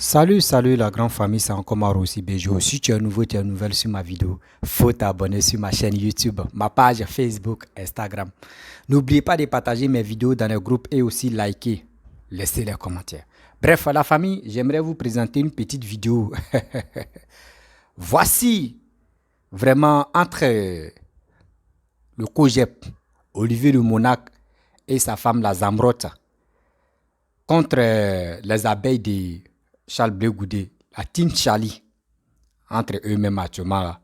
Salut la grande famille, c'est encore Maro aussi Bejo. Si tu es nouveau, tu es nouvelle sur ma vidéo, faut t'abonner sur ma chaîne YouTube, ma page Facebook, Instagram. N'oubliez pas de partager mes vidéos dans les groupes et aussi liker, laisser les commentaires. Bref, la famille, j'aimerais vous présenter une petite vidéo. Voici vraiment entre le Cogep, Olivier de Monac et sa femme la Zamrotte contre les abeilles de Charles Blé Goudé, la Team Charlie. Entre eux-mêmes actuellement, là,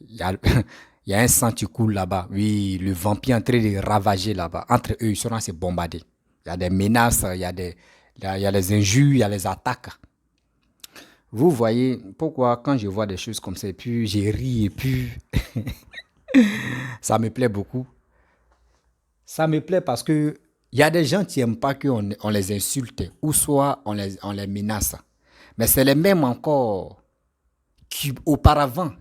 il y a, il y a un sang qui coule là-bas. Oui, le vampire est en train de ravager là-bas. Entre eux, ils sont en train de se bombarder. Il y a des menaces, il y a les injures, il y a les attaques. Vous voyez pourquoi quand je vois des choses comme ça, et puis j'ai ri, et puis ça me plaît beaucoup. Ça me plaît parce que il y a des gens qui n'aiment pas qu'on les insulte ou soit on les menace. Mais c'est les mêmes encore qui, auparavant,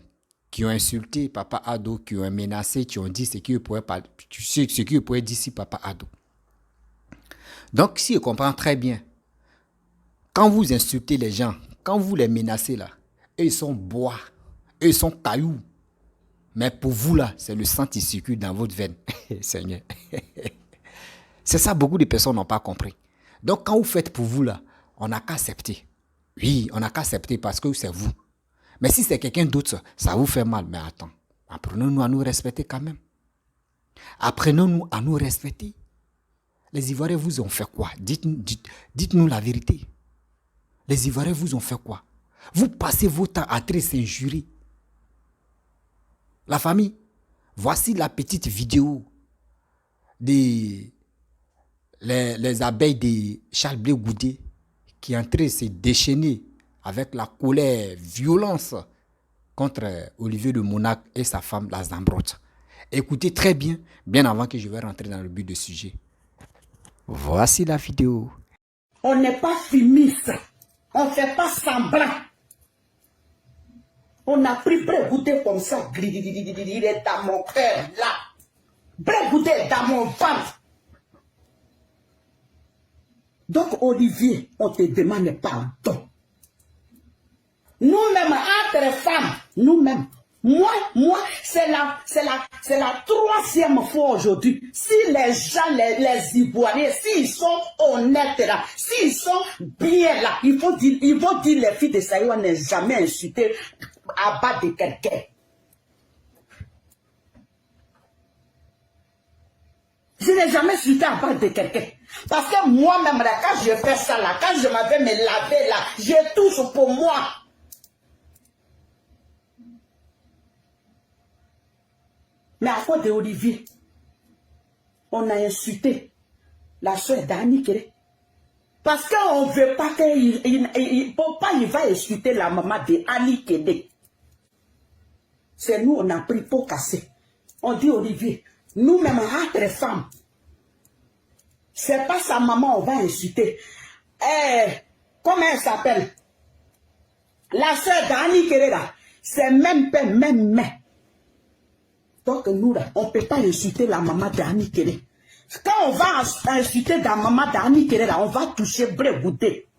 qui ont insulté Papa Ado, qui ont menacé, qui ont dit ce qu'ils pouvaient pas, ce qu'ils pouvaient dire si Papa Ado. Donc, si je comprends très bien, quand vous insultez les gens, quand vous les menacez là, eux ils sont bois, eux ils sont cailloux. Mais pour vous là, c'est le sang qui circule dans votre veine. Seigneur. C'est ça, beaucoup de personnes n'ont pas compris. Donc, quand vous faites pour vous là, on n'a qu'à accepter. Oui, on n'a qu'à accepter parce que c'est vous. Mais si c'est quelqu'un d'autre, ça vous fait mal. Mais attends, apprenons-nous à nous respecter quand même. Apprenons-nous à nous respecter. Les Ivoiriens vous ont fait quoi? Dites-nous la vérité. Les Ivoiriens vous ont fait quoi? Vous passez votre temps à très s'injurer. La famille, voici la petite vidéo des les abeilles de Charles Blé Goudé qui est en train de se déchaîner avec la colère, violence contre Olivier de Monac et sa femme, la Zambrotte. Écoutez très bien, bien avant que je vais rentrer dans le but du sujet. Voici la vidéo. On n'est pas fumiste. On ne fait pas semblant. On a pris Brégoudé comme ça. Il est dans mon cœur, là. Brégoudé est dans mon ventre. Donc, Olivier, on te demande pardon. Nous-mêmes, entre femmes, nous-mêmes, moi, c'est la troisième fois aujourd'hui. Si les gens, les Ivoiriens, s'ils sont honnêtes là, s'ils sont bien là, ils vont dire les filles de Saïwa n'ont jamais insulté à bas de quelqu'un. Je n'ai jamais insulté à bas de quelqu'un. Parce que moi-même, là, quand je fais ça là, quand je m'avais me laver là, je touche pour moi. Mais à cause de Olivier, on a insulté la soeur d'Annie Kéré. Parce qu'on ne veut pas il va insulter la maman de Annie Kéré. C'est nous, on a pris pour casser. On dit Olivier, nous-mêmes, entre femmes, c'est pas sa maman, on va insulter. Comment elle s'appelle? La soeur d'Annie Kéré là, c'est même père, même mère. Donc nous, là, on ne peut pas insulter la maman d'Annie Kéré. Quand on va insulter la maman d'Annie Kéré, là, on va toucher Brégoudé.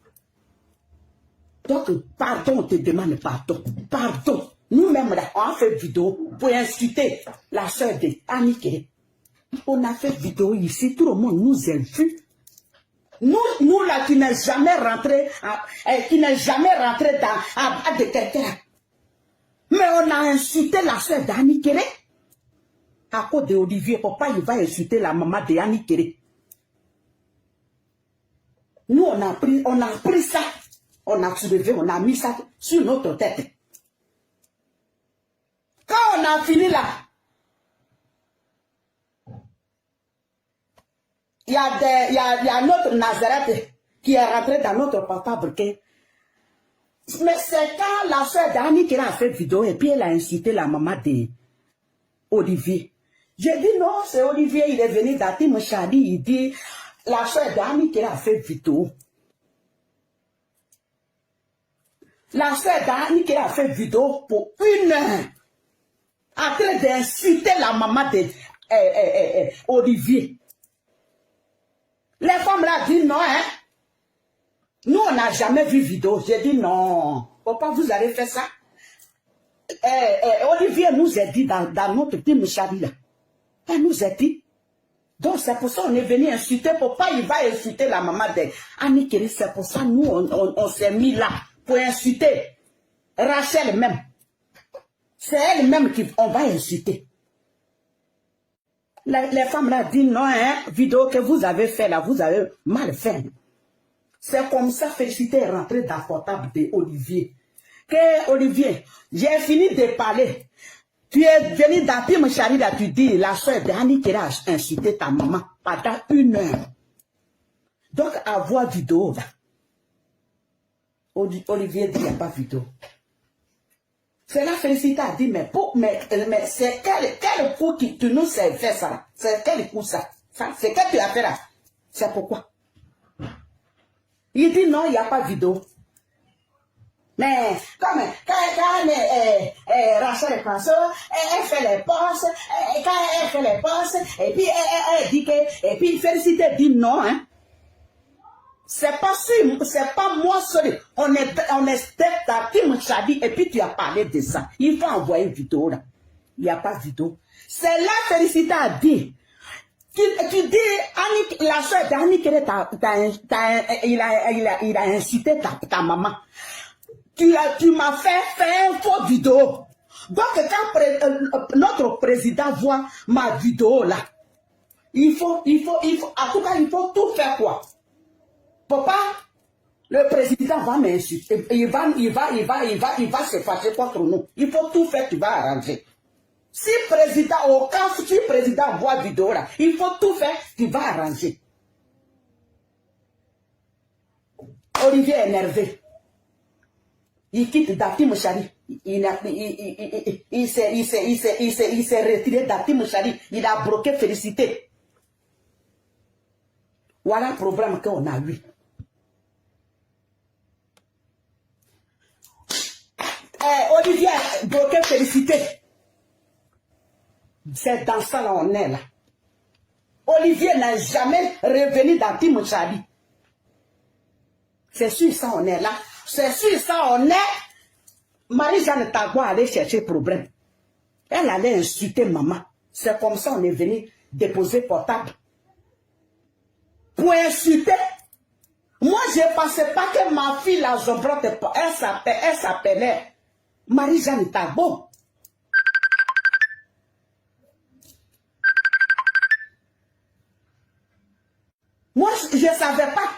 Donc, pardon, on te demande pardon. Pardon. Nous-mêmes, là, on a fait vidéo pour insulter la soeur d'Annie Kéré. On a fait vidéo ici, tout le monde nous a vus. Nous là, qui n'est jamais rentré, dans de quelqu'un. Mais on a insulté la soeur d'Annie Kéré. À cause de Olivier, papa, il va insulter la maman de Annie Kéré. Nous, on a pris ça, on a soulevé, on a mis ça sur notre tête. Quand on a fini là, il y a notre Nazareth qui est rentré dans notre portable. Mais c'est quand la soeur d'Annie Kéré a fait vidéo et puis elle a insulté la maman de Olivier. J'ai dit non, c'est Olivier, il est venu d'Atim Chadi, il dit, la soeur d'Annie qui a fait vidéo. La soeur d'Annie qui a fait vidéo pour 1 heure, en train d'insulter la maman de Olivier. Les femmes là disent non, hein. Nous, on n'a jamais vu vidéo. J'ai dit non. Papa, vous allez faire ça. Olivier nous a dit dans notre team Charlie là. Elle nous a dit. Donc c'est pour ça qu'on est venu insulter. Papa, il va insulter la maman d'Annie Kéré. C'est pour ça nous, on s'est mis là pour insulter Rachel même. C'est elle-même qu'on va insulter. Les femmes là disent non, hein, vidéo que vous avez fait là, vous avez mal fait. C'est comme ça, Félicité est rentrée dans le portable d'Olivier. Que Olivier, j'ai fini de parler. Tu es venu dans Tim Chari là, tu dis, la soeur d'Annie qui a insulté ta maman pendant 1 heure. Donc, à voir vidéo là. Olivier dit, il n'y a pas vidéo. C'est là Félicité a dit, mais c'est quel coup qui tu nous as fait ça? C'est quel coup ça? C'est quel tu as fait là? C'est pourquoi? Il dit non, il n'y a pas de vidéo. Mais comme quand Rachel François, elle fait les postes, quand elle fait les postes, et puis elle dit que, et puis Félicité dit non, hein. C'est pas sûr, c'est pas moi seul. On est à Tim Chadi, et puis tu as parlé de ça. Il faut envoyer une vidéo là. Il n'y a pas de vidéo. C'est là Félicité a dit. Tu dis, Annie, la soeur d'Annie, il a incité ta maman. Tu m'as fait une fausse vidéo. Donc, quand notre président voit ma vidéo là, il faut, en tout cas, il faut tout faire quoi? Papa, le président va m'insulter. Il va se fâcher contre nous. Il faut tout faire, tu vas arranger. Si président, au cas où si président voit vidéo là, il faut tout faire, tu vas arranger. Olivier est énervé. Il quitte Dati Mouchari. Il s'est retiré Dati Mouchari. Il a bloqué Félicité. Voilà le problème qu'on a eu. Olivier a bloqué Félicité. C'est dans ça là on est là. Olivier n'a jamais revenu dans Tim Chali. C'est sûr ça on est là. C'est sûr ça on est. Marie-Jeanne Tagua allait chercher problème. Elle allait insulter maman. C'est comme ça on est venu déposer portable. Pour insulter. Moi je ne pensais pas que ma fille la Zombrote, elle s'appelait Marie-Jeanne Tagua. Moi, je ne savais pas.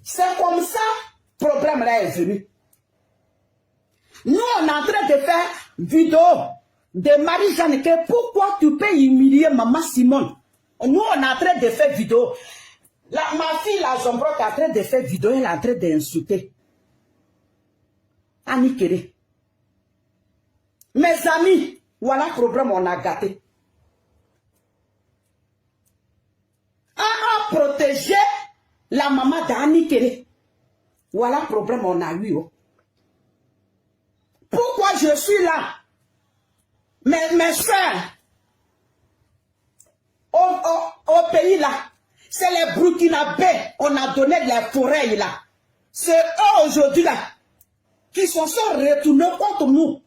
C'est comme ça le problème là est venu. Nous, on est en train de faire vidéo de Marie-Jeanne. Pourquoi tu peux humilier maman Simone? Nous, on est en train de faire vidéo. Ma fille, la Zombrote, est en train de faire vidéo. Elle est en train d'insulter Annie Kéré. Mes amis, voilà le problème, on a gâté. À protéger la maman d'Annie Kéré. Voilà le problème on a eu. Pourquoi je suis là? Mes soeurs, au pays là, c'est les Burkinabés, on a donné les forêts là. C'est eux aujourd'hui là, qui sont retournés contre nous.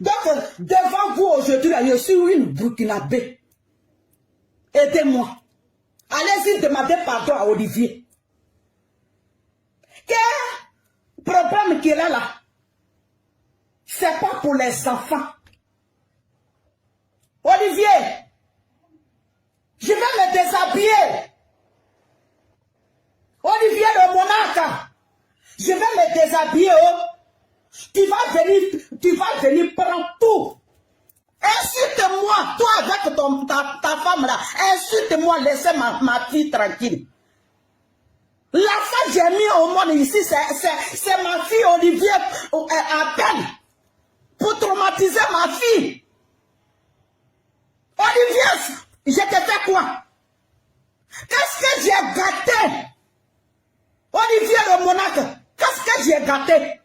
Donc, devant vous aujourd'hui là, je suis une Burkinabé. Aidez-moi. Allez-y demander pardon à Olivier. Quel problème qu'il a là? C'est pas pour les enfants. Olivier, je vais me déshabiller. Olivier le monarque, je vais me déshabiller. Oh. Tu vas venir prendre tout. Insulte-moi, toi avec ta femme là, insulte-moi, laissez ma fille tranquille. La femme que j'ai mis au monde ici, c'est ma fille Olivier à peine. Pour traumatiser ma fille. Olivier, je te fais quoi? Qu'est-ce que j'ai gâté? Olivier le monarque, qu'est-ce que j'ai gâté?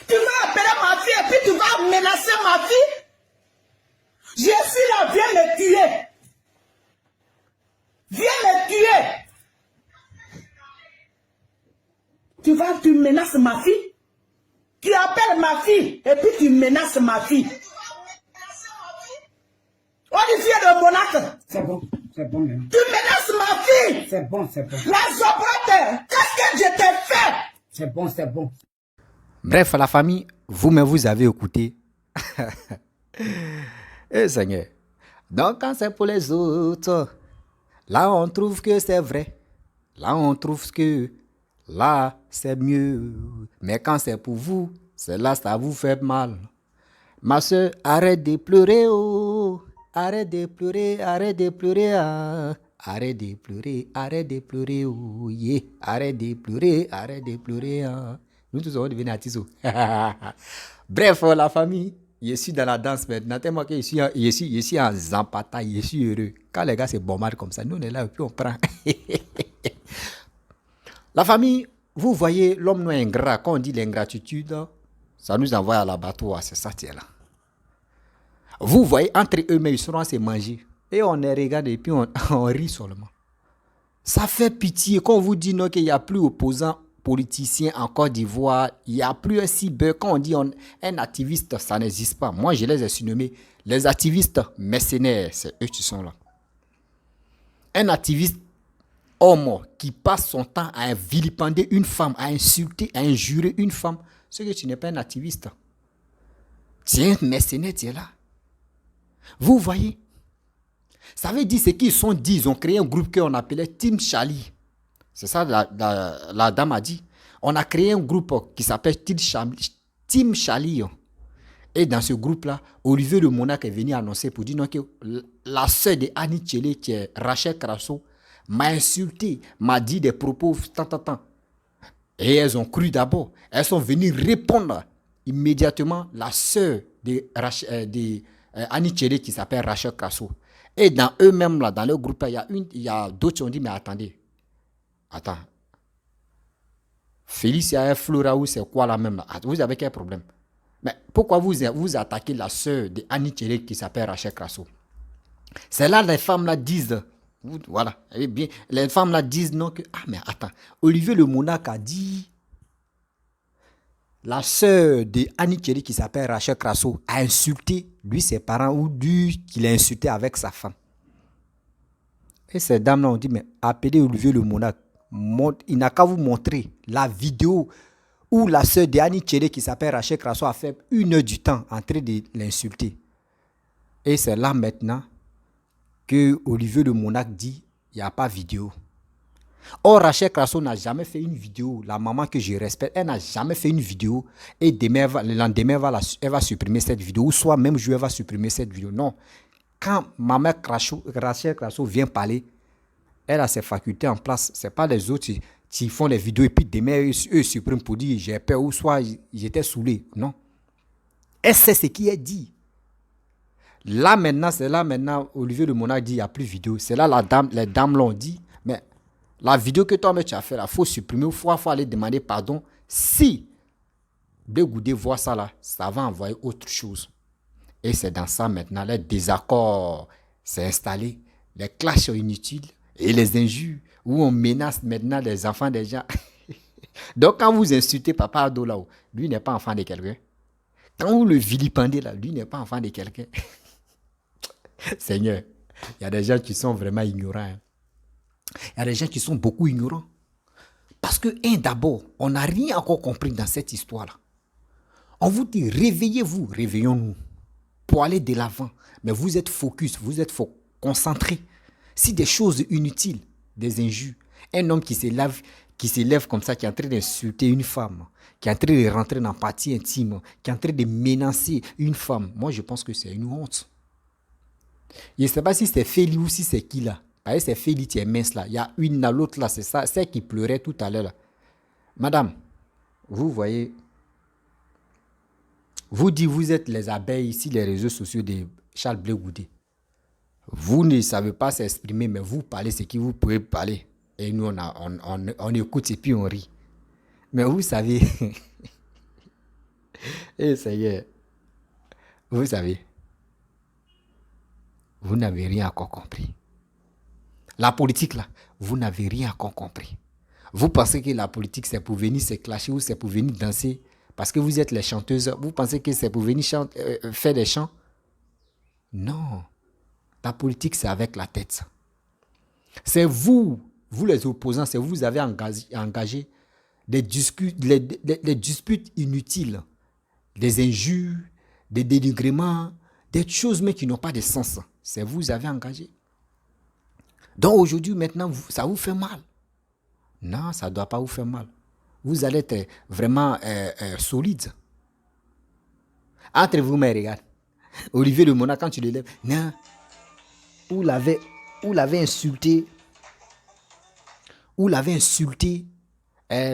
Tu vas appeler ma fille et puis tu vas menacer ma fille? suis là, viens me tuer. Viens me tuer. Tu menaces ma fille. Tu appelles ma fille et puis tu menaces ma fille. Olivier de Monac. C'est bon, même. Tu menaces ma fille. C'est bon, c'est bon. La Zambrotte, qu'est-ce que je t'ai fait? C'est bon, c'est bon. Bref, la famille, vous-même, vous avez écouté. Eh Seigneur. Donc, quand c'est pour les autres, là, on trouve que c'est vrai. Là, on trouve que là, c'est mieux. Mais quand c'est pour vous, c'est là, ça vous fait mal. Ma soeur, arrête de pleurer, oh. Arrête de pleurer, arrête de pleurer, ah. Arrête de pleurer, oh, yeah. Arrête de pleurer, ah. Nous tous, on va devenir artistes. Bref, la famille, je suis dans la danse maintenant. Tellement que je suis en zampata, je suis heureux. Quand les gars se bombardent comme ça, nous on est là et puis on prend. La famille, vous voyez l'homme noir ingrat, quand on dit l'ingratitude, ça nous envoie à l'abattoir, c'est ça qui est là. Vous voyez, entre eux-mêmes, ils seront à se manger. Et on les regarde et puis on rit seulement. Ça fait pitié quand on vous dit non, qu'il n'y a plus opposants politiciens en Côte d'Ivoire, il n'y a plus un cyber. Quand on dit un activiste, ça n'existe pas. Moi, je les ai surnommés les activistes mercenaires, c'est eux qui sont là. Un activiste homme qui passe son temps à vilipender une femme, à insulter, à injurer une femme, c'est que tu n'es pas un activiste. Tu es un mercenaire, tu es là. Vous voyez, ça veut dire ce qu'ils sont dit, ils ont créé un groupe qu'on appelait Team Charlie. C'est ça la dame a dit. On a créé un groupe qui s'appelle Team Charlie. Et dans ce groupe-là, Olivier Le Monac est venu annoncer pour dire non, que la sœur de Annie Tchele, qui est Rachel Crasso, m'a insulté, m'a dit des propos tant. Et elles ont cru d'abord. Elles sont venues répondre immédiatement la sœur de Annie Tchele qui s'appelle Rachel Crasso. Et dans eux-mêmes, là, dans leur groupe, il y a d'autres qui ont dit, mais attendez. Attends. Félicia et Flora, c'est quoi la même là? Vous avez quel problème? Mais pourquoi vous attaquez la sœur de Annie Tchele qui s'appelle Rachel Crasso? C'est là les femmes là disent, voilà, eh bien, les femmes là disent non que, ah mais attends, Olivier Le Monac a dit, la sœur de Annie Tchele qui s'appelle Rachel Crasso a insulté, lui, ses parents, ou lui qu'il a insulté avec sa femme. Et ces dames-là ont dit, mais appelez Olivier Le Monac. Il n'a qu'à vous montrer la vidéo où la sœur de Annie Tchele qui s'appelle Rachel Crasso a fait 1 heure du temps en train de l'insulter. Et c'est là maintenant que Olivier Le Monac dit, il n'y a pas vidéo. Or, Rachel Crasso n'a jamais fait une vidéo. La maman que je respecte, elle n'a jamais fait une vidéo. Et demain, le lendemain, elle va supprimer cette vidéo. Ou soit même jour, elle va supprimer cette vidéo. Non. Quand maman Rachel Crasso vient parler, elle a ses facultés en place. Ce n'est pas les autres qui font les vidéos et puis demain, eux suppriment pour dire j'ai peur ou soit j'étais saoulé. Non. Elle sait ce qui est dit. Là maintenant, c'est là maintenant, Olivier Le Monac dit il n'y a plus de vidéo. C'est là les dames l'ont dit. Mais la vidéo que toi-même tu as fait, il faut supprimer. Il faut aller demander pardon. Si Bégoudé voit ça là, ça va envoyer autre chose. Et c'est dans ça maintenant, les désaccords s'est installé. Les clashs sont inutiles. Et les injures, où on menace maintenant les enfants des gens. Donc quand vous insultez Papa Ado là, lui n'est pas enfant de quelqu'un. Quand vous le vilipendez là, lui n'est pas enfant de quelqu'un. Seigneur, il y a des gens qui sont vraiment ignorants. Hein. Il y a des gens qui sont beaucoup ignorants. Parce que, d'abord, on n'a rien encore compris dans cette histoire-là. On vous dit, réveillez-vous, réveillons-nous, pour aller de l'avant. Mais vous êtes focus, vous êtes concentrés. Si des choses inutiles, des injures, un homme qui s'élève comme ça, qui est en train d'insulter une femme, qui est en train de rentrer dans la partie intime, qui est en train de menacer une femme, moi je pense que c'est une honte. Je ne sais pas si c'est Féli ou si c'est qui là. Parce que c'est Féli qui est mince là. Il y a une là, l'autre là, c'est ça, celle qui pleurait tout à l'heure là. Madame, vous voyez, vous dites vous êtes les abeilles ici, les réseaux sociaux de Charles Blé Goudé. Vous ne savez pas s'exprimer, mais vous parlez ce que vous pouvez parler. Et nous, on écoute et puis on rit. Mais vous savez, et ça y est, vous savez, vous n'avez rien encore compris. La politique, là, vous n'avez rien encore compris. Vous pensez que la politique, c'est pour venir se clasher ou c'est pour venir danser parce que vous êtes les chanteuses. Vous pensez que c'est pour venir faire des chants? Non. La politique, c'est avec la tête. C'est vous les opposants, c'est vous avez engagé des disputes inutiles, des injures, des dénigrements, des choses mais qui n'ont pas de sens. C'est vous avez engagé. Donc aujourd'hui, maintenant, ça vous fait mal. Non, ça ne doit pas vous faire mal. Vous allez être vraiment solide. Entre vous, mais regarde. Olivier de Mona, quand tu le lèves, non, vous l'avez insulté. Vous l'avez insulté.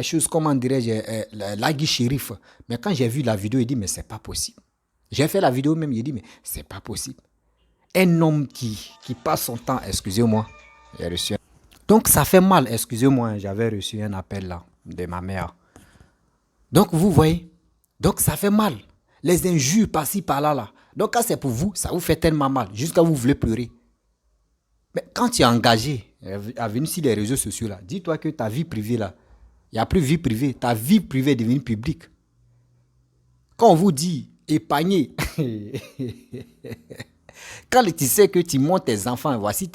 Chose, comment dirais-je, Lagui Shérif. Mais quand j'ai vu la vidéo, il dit, mais c'est pas possible. J'ai fait la vidéo même, il dit, mais c'est pas possible. Un homme qui passe son temps, excusez-moi, j'ai reçu. Donc ça fait mal, excusez-moi, j'avais reçu un appel là de ma mère. Donc vous voyez, donc ça fait mal. Les injures par-ci par-là là. Donc quand c'est pour vous, ça vous fait tellement mal, jusqu'à vous voulez pleurer. Mais quand tu es engagé à venir sur les réseaux sociaux là, dis-toi que ta vie privée là, il n'y a plus vie privée, ta vie privée est devenue publique. Quand on vous dit épargner, quand tu sais que tu montes tes enfants, voici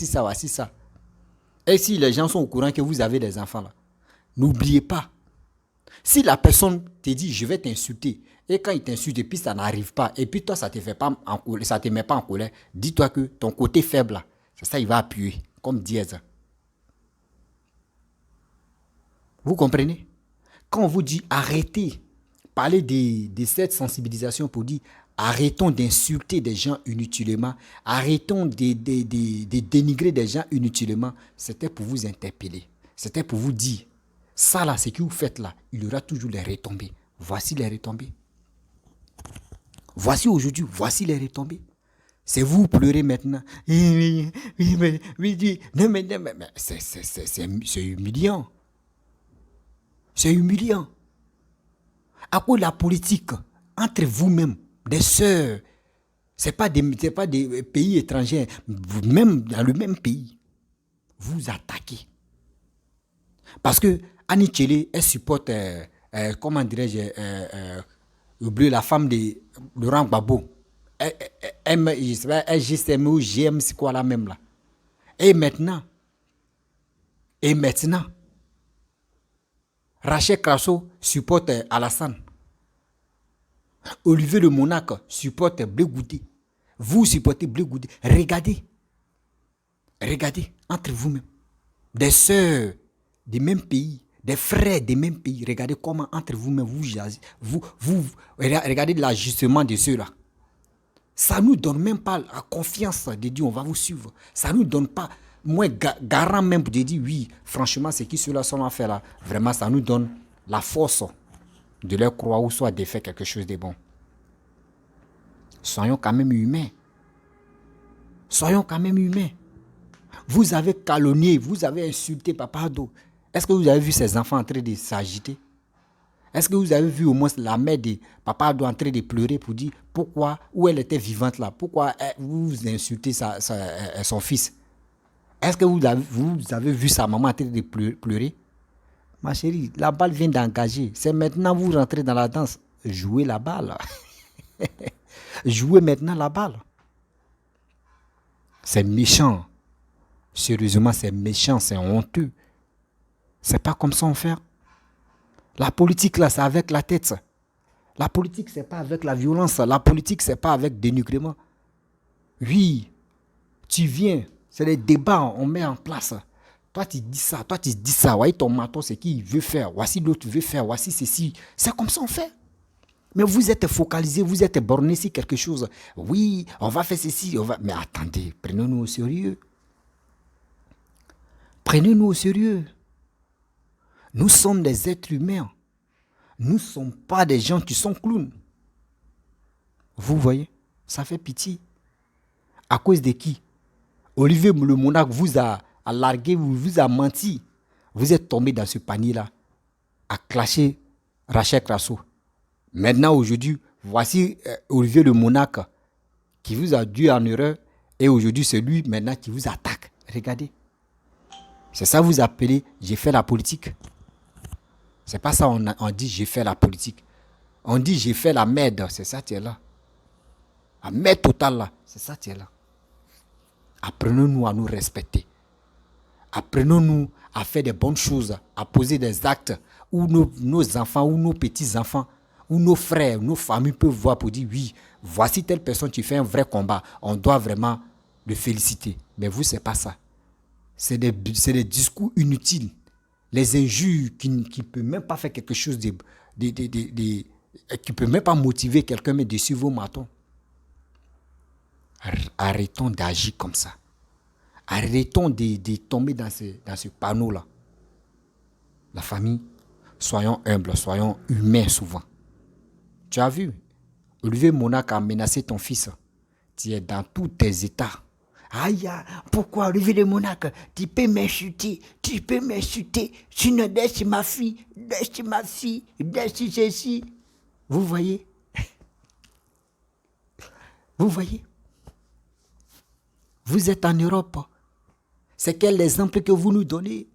ça, voici ça. Et si les gens sont au courant que vous avez des enfants là, n'oubliez pas. Si la personne te dit je vais t'insulter, et quand il t'insulte et puis ça n'arrive pas, et puis toi ça te fait pas en colère, ça te met pas en colère, dis-toi que ton côté faible là, c'est ça il va appuyer, comme dièse. Vous comprenez? Quand on vous dit arrêtez, parlez de cette sensibilisation pour dire arrêtons d'insulter des gens inutilement, arrêtons de dénigrer des gens inutilement, c'était pour vous interpeller, c'était pour vous dire ça là, ce que vous faites là, il y aura toujours les retombées. Voici les retombées. Voici aujourd'hui, voici les retombées. C'est vous pleurez maintenant. Oui, mais c'est humiliant. C'est humiliant. À cause de la politique, entre vous-même, des sœurs, c'est pas des pays étrangers, même dans le même pays, vous attaquez. Parce que Annie Tchele, elle supporte, comment dirais-je, la femme de Laurent Gbagbo. Elle GSM ou GM, c'est quoi la même là. Et maintenant, Rachel Crasso supporte Alassane. Olivier de Monac supporte Blé Goudé. Vous supportez Blé Goudé. Regardez entre vous-même. Des sœurs des mêmes pays, des frères des mêmes pays. Regardez comment entre vous-même vous regardez l'ajustement de ceux-là. Ça ne nous donne même pas la confiance de dire on va vous suivre. Ça ne nous donne pas, moi garant même de dire oui, franchement, c'est qui ceux-là sont à faire là. Vraiment, ça nous donne la force de leur croire ou soit de faire quelque chose de bon. Soyons quand même humains. Soyons quand même humains. Vous avez calomnié, vous avez insulté Papa Ado. Est-ce que vous avez vu ces enfants en train de s'agiter? Est-ce que vous avez vu au moins la mère de Papa Ado en train de pleurer pour dire pourquoi, où elle était vivante là, pourquoi vous insultez son fils? Est-ce que vous avez vu sa maman en train de pleurer? Ma chérie, la balle vient d'engager. C'est maintenant vous rentrez dans la danse. Jouez la balle. Jouez maintenant la balle. C'est méchant. Sérieusement, c'est méchant, c'est honteux. C'est pas comme ça on fait. La politique là, c'est avec la tête. La politique, c'est pas avec la violence. La politique, c'est pas avec dénigrement. Oui, tu viens, c'est les débats, on met en place. Toi, tu dis ça, voyez ton matos, c'est qui il veut faire. Voici l'autre veut faire, voici ceci. C'est comme ça on fait. Mais vous êtes focalisé, vous êtes borné sur quelque chose. Oui, on va faire ceci, mais attendez, prenez-nous au sérieux. Prenez-nous au sérieux. Nous sommes des êtres humains. Nous ne sommes pas des gens qui sont clowns. Vous voyez, ça fait pitié. À cause de qui? Olivier le Monarque vous a largué, vous a menti. Vous êtes tombé dans ce panier-là, à clasher Rachel Crasso. Maintenant, aujourd'hui, voici Olivier le Monarque qui vous a dû en erreur Et aujourd'hui, c'est lui maintenant qui vous attaque. Regardez. C'est ça vous appelez, j'ai fait la politique. C'est pas ça on dit j'ai fait la politique. On dit j'ai fait la merde, c'est ça tu es là. La merde totale là, c'est ça tu es là. Apprenons-nous à nous respecter. Apprenons-nous à faire des bonnes choses, à poser des actes où nos enfants, ou nos petits-enfants, où nos frères, nos familles peuvent voir pour dire oui, voici telle personne qui fait un vrai combat. On doit vraiment le féliciter. Mais vous, c'est pas ça. C'est des discours inutiles. Les injures qui ne peuvent même pas faire quelque chose qui ne peut même pas motiver quelqu'un, mais dessus vos matons. Arrêtons d'agir comme ça. Arrêtons de tomber dans ce panneau-là. La famille, soyons humbles, soyons humains souvent. Tu as vu, Olivier Monac a menacé ton fils. Tu es dans tous tes états. Aïe, pourquoi Olivier Monac, tu peux m'insulter, sinon laisse ma fille, laisse ceci. Vous voyez? Vous voyez? Vous êtes en Europe. C'est quel exemple que vous nous donnez?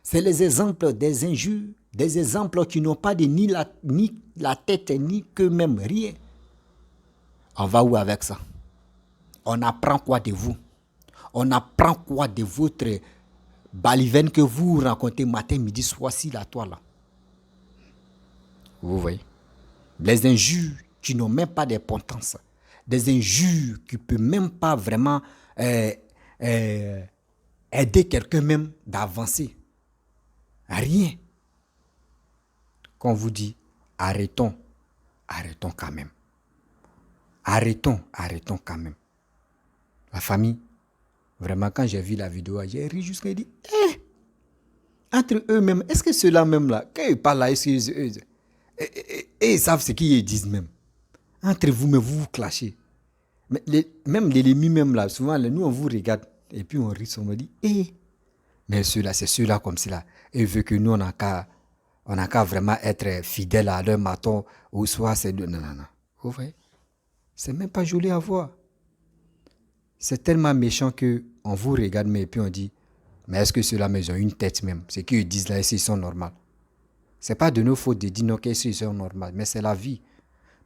C'est les exemples des injures, des exemples qui n'ont pas ni la tête, ni qu'eux-mêmes, rien. On va où avec ça? On apprend quoi de vous? On apprend quoi de votre balivaine que vous rencontrez matin, midi, soir, si la toile? Vous voyez? Les injures qui n'ont même pas d'importance. Des injures qui ne peuvent même pas vraiment aider quelqu'un même d'avancer. Rien. Qu'on vous dit, arrêtons quand même. Arrêtons quand même. La famille, vraiment, quand j'ai vu la vidéo, j'ai ri jusqu'à dire, entre eux-mêmes, est-ce que ceux-là même là, quand ils parlent là, ils savent ce qu'ils disent même. Entre vous, mais vous clashez. Mais même l'ennemi même là, souvent, nous on vous regarde et puis on rit, on me dit, mais ceux-là, c'est ceux-là comme cela. Et vu que nous, on n'a qu'à vraiment être fidèles à leur maton, ou soit c'est... Non. Vous voyez? C'est même pas joli à voir. C'est tellement méchant qu'on vous regarde, mais puis on dit, mais est-ce que ceux-là, ils ont une tête même? Ce qu'ils disent là, ils sont normaux. C'est pas de nos fautes de dire non, qu'ils sont normaux, mais c'est la vie.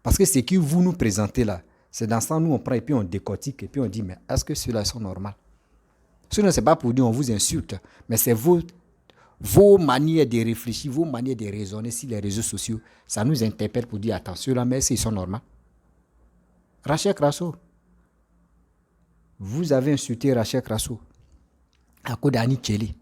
Parce que ce que vous nous présentez là, c'est dans ça, nous on prend et puis on décortique et puis on dit, mais est-ce que ceux-là sont normaux? Sinon, ce n'est pas pour dire on vous insulte, mais c'est vos manières de réfléchir, vos manières de raisonner sur les réseaux sociaux, ça nous interpelle pour dire, attention là, mais ils sont normaux. Rachel Crasso, vous avez insulté Rachel Crasso à cause d'Annie Kelly.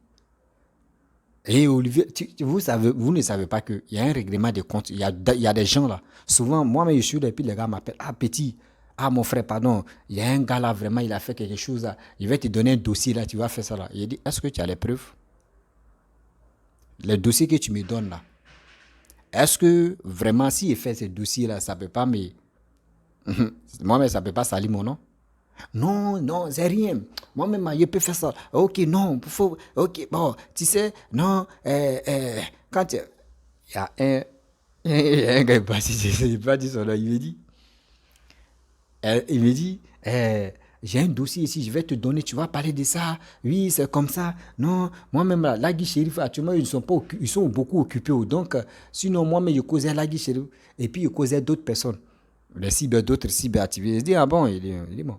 Et Olivier, vous ne savez pas qu'il y a un règlement de compte. Il y a des gens là. Souvent, moi-même, je suis là, et puis les gars m'appellent. Ah, petit, mon frère, pardon. Il y a un gars là, vraiment, il a fait quelque chose là. Il va te donner un dossier là, tu vas faire ça là. Il dit, est-ce que tu as les preuves? Les dossiers que tu me donnes là. Est-ce que vraiment, s'il fait ce dossier là, ça ne peut pas me. Moi-même, ça ne peut pas salir mon nom? Non, c'est rien. Moi-même, je peux faire ça. Ok, non, faut. Ok, bon, tu sais, non, quand il y a un gars, je n'ai pas dit son nom, il me dit, j'ai un dossier ici, je vais te donner, tu vas parler de ça. Oui, c'est comme ça. Non, moi-même, là, Lagui Chérif, actuellement, ils sont beaucoup occupés. Donc, sinon, moi-même, je causais Lagui Chérif, et puis je causais d'autres personnes. D'autres cyberactivistes. Je dis, ah bon, il dit bon.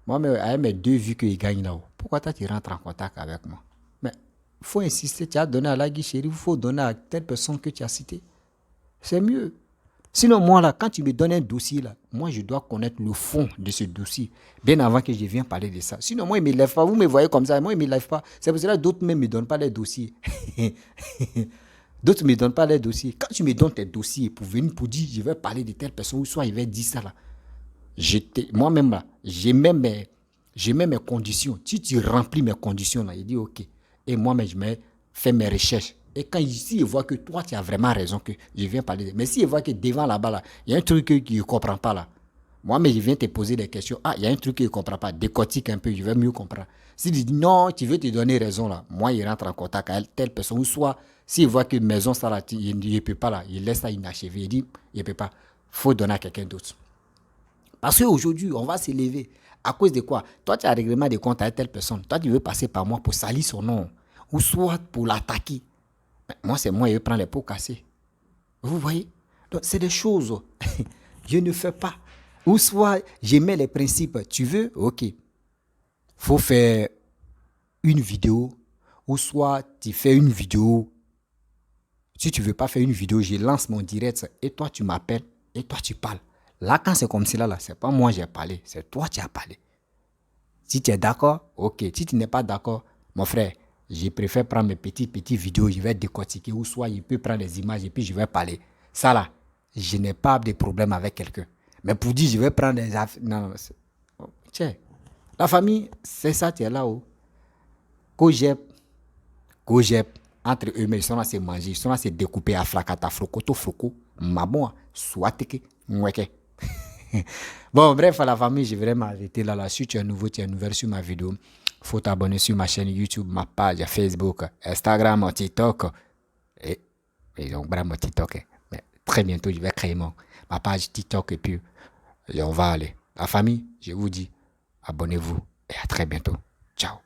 Moi, avec mes 2 vues qu'ils gagnent là-haut, pourquoi tu rentres en contact avec moi? Mais il faut insister, tu as donné à Lagui Chérif, il faut donner à telle personne que tu as citée. C'est mieux. Sinon, moi, là, quand tu me donnes un dossier, là, moi, je dois connaître le fond de ce dossier, bien avant que je vienne parler de ça. Sinon, moi, il ne me lève pas. Vous me voyez comme ça, moi, il ne me lève pas. C'est pour cela que d'autres même ne me donnent pas les dossiers. D'autres ne me donnent pas les dossiers. Quand tu me donnes tes dossiers pour venir, pour dire, je vais parler de telle personne, ou soit il va dire ça, là. Moi-même, là, j'ai même mes conditions. Si tu remplis mes conditions, là, il dit OK. Et moi-même, je fais mes recherches. Et quand ici, il voit que toi, tu as vraiment raison que je viens parler. Mais s'il voit que devant là-bas, là, il y a un truc qu'il ne comprend pas là. Moi-même, je viens te poser des questions. Ah, il y a un truc qu'il ne comprend pas. Décortique un peu, je vais mieux comprendre. S'il dit non, tu veux te donner raison là, moi, il rentre en contact avec telle personne. Ou soit, s'il voit que maison, ça là, il ne peut pas là, il laisse ça inachevé. Il dit, il ne peut pas. Il faut donner à quelqu'un d'autre. Parce qu'aujourd'hui, on va s'élever. À cause de quoi? Toi, tu as un règlement de compte avec telle personne. Toi, tu veux passer par moi pour salir son nom. Ou soit pour l'attaquer. Mais moi, c'est moi, je prends les pots cassés. Vous voyez? Donc, c'est des choses. Je ne fais pas. Ou soit, je mets les principes. Tu veux? Ok. Faut faire une vidéo. Ou soit, tu fais une vidéo. Si tu veux pas faire une vidéo, je lance mon direct. Et toi, tu m'appelles. Et toi, tu parles. Là, quand c'est comme cela, là, c'est pas moi qui ai parlé. C'est toi qui as parlé. Si tu es d'accord, ok. Si tu n'es pas d'accord, mon frère, je préfère prendre mes petites vidéos, je vais décortiquer, ou soit je peux prendre des images et puis je vais parler. Ça là, je n'ai pas de problème avec quelqu'un. Mais pour dire je vais prendre des affaires, non, tiens, la famille, c'est ça, tu es là-haut. Kojep, entre eux-mêmes, ils sont là, c'est manger, ils sont là, c'est découper à flakata, flokoto, floko, mabon, swateke, mweke. Bon, bref, à la famille, j'ai vraiment arrêté là. Si tu es nouveau, tu es nouvelle sur ma vidéo, faut t'abonner sur ma chaîne YouTube, ma page Facebook, Instagram, TikTok. Et donc, vraiment, TikTok. Mais très bientôt, je vais créer ma page TikTok et puis on va aller. La famille, je vous dis, abonnez-vous et à très bientôt. Ciao.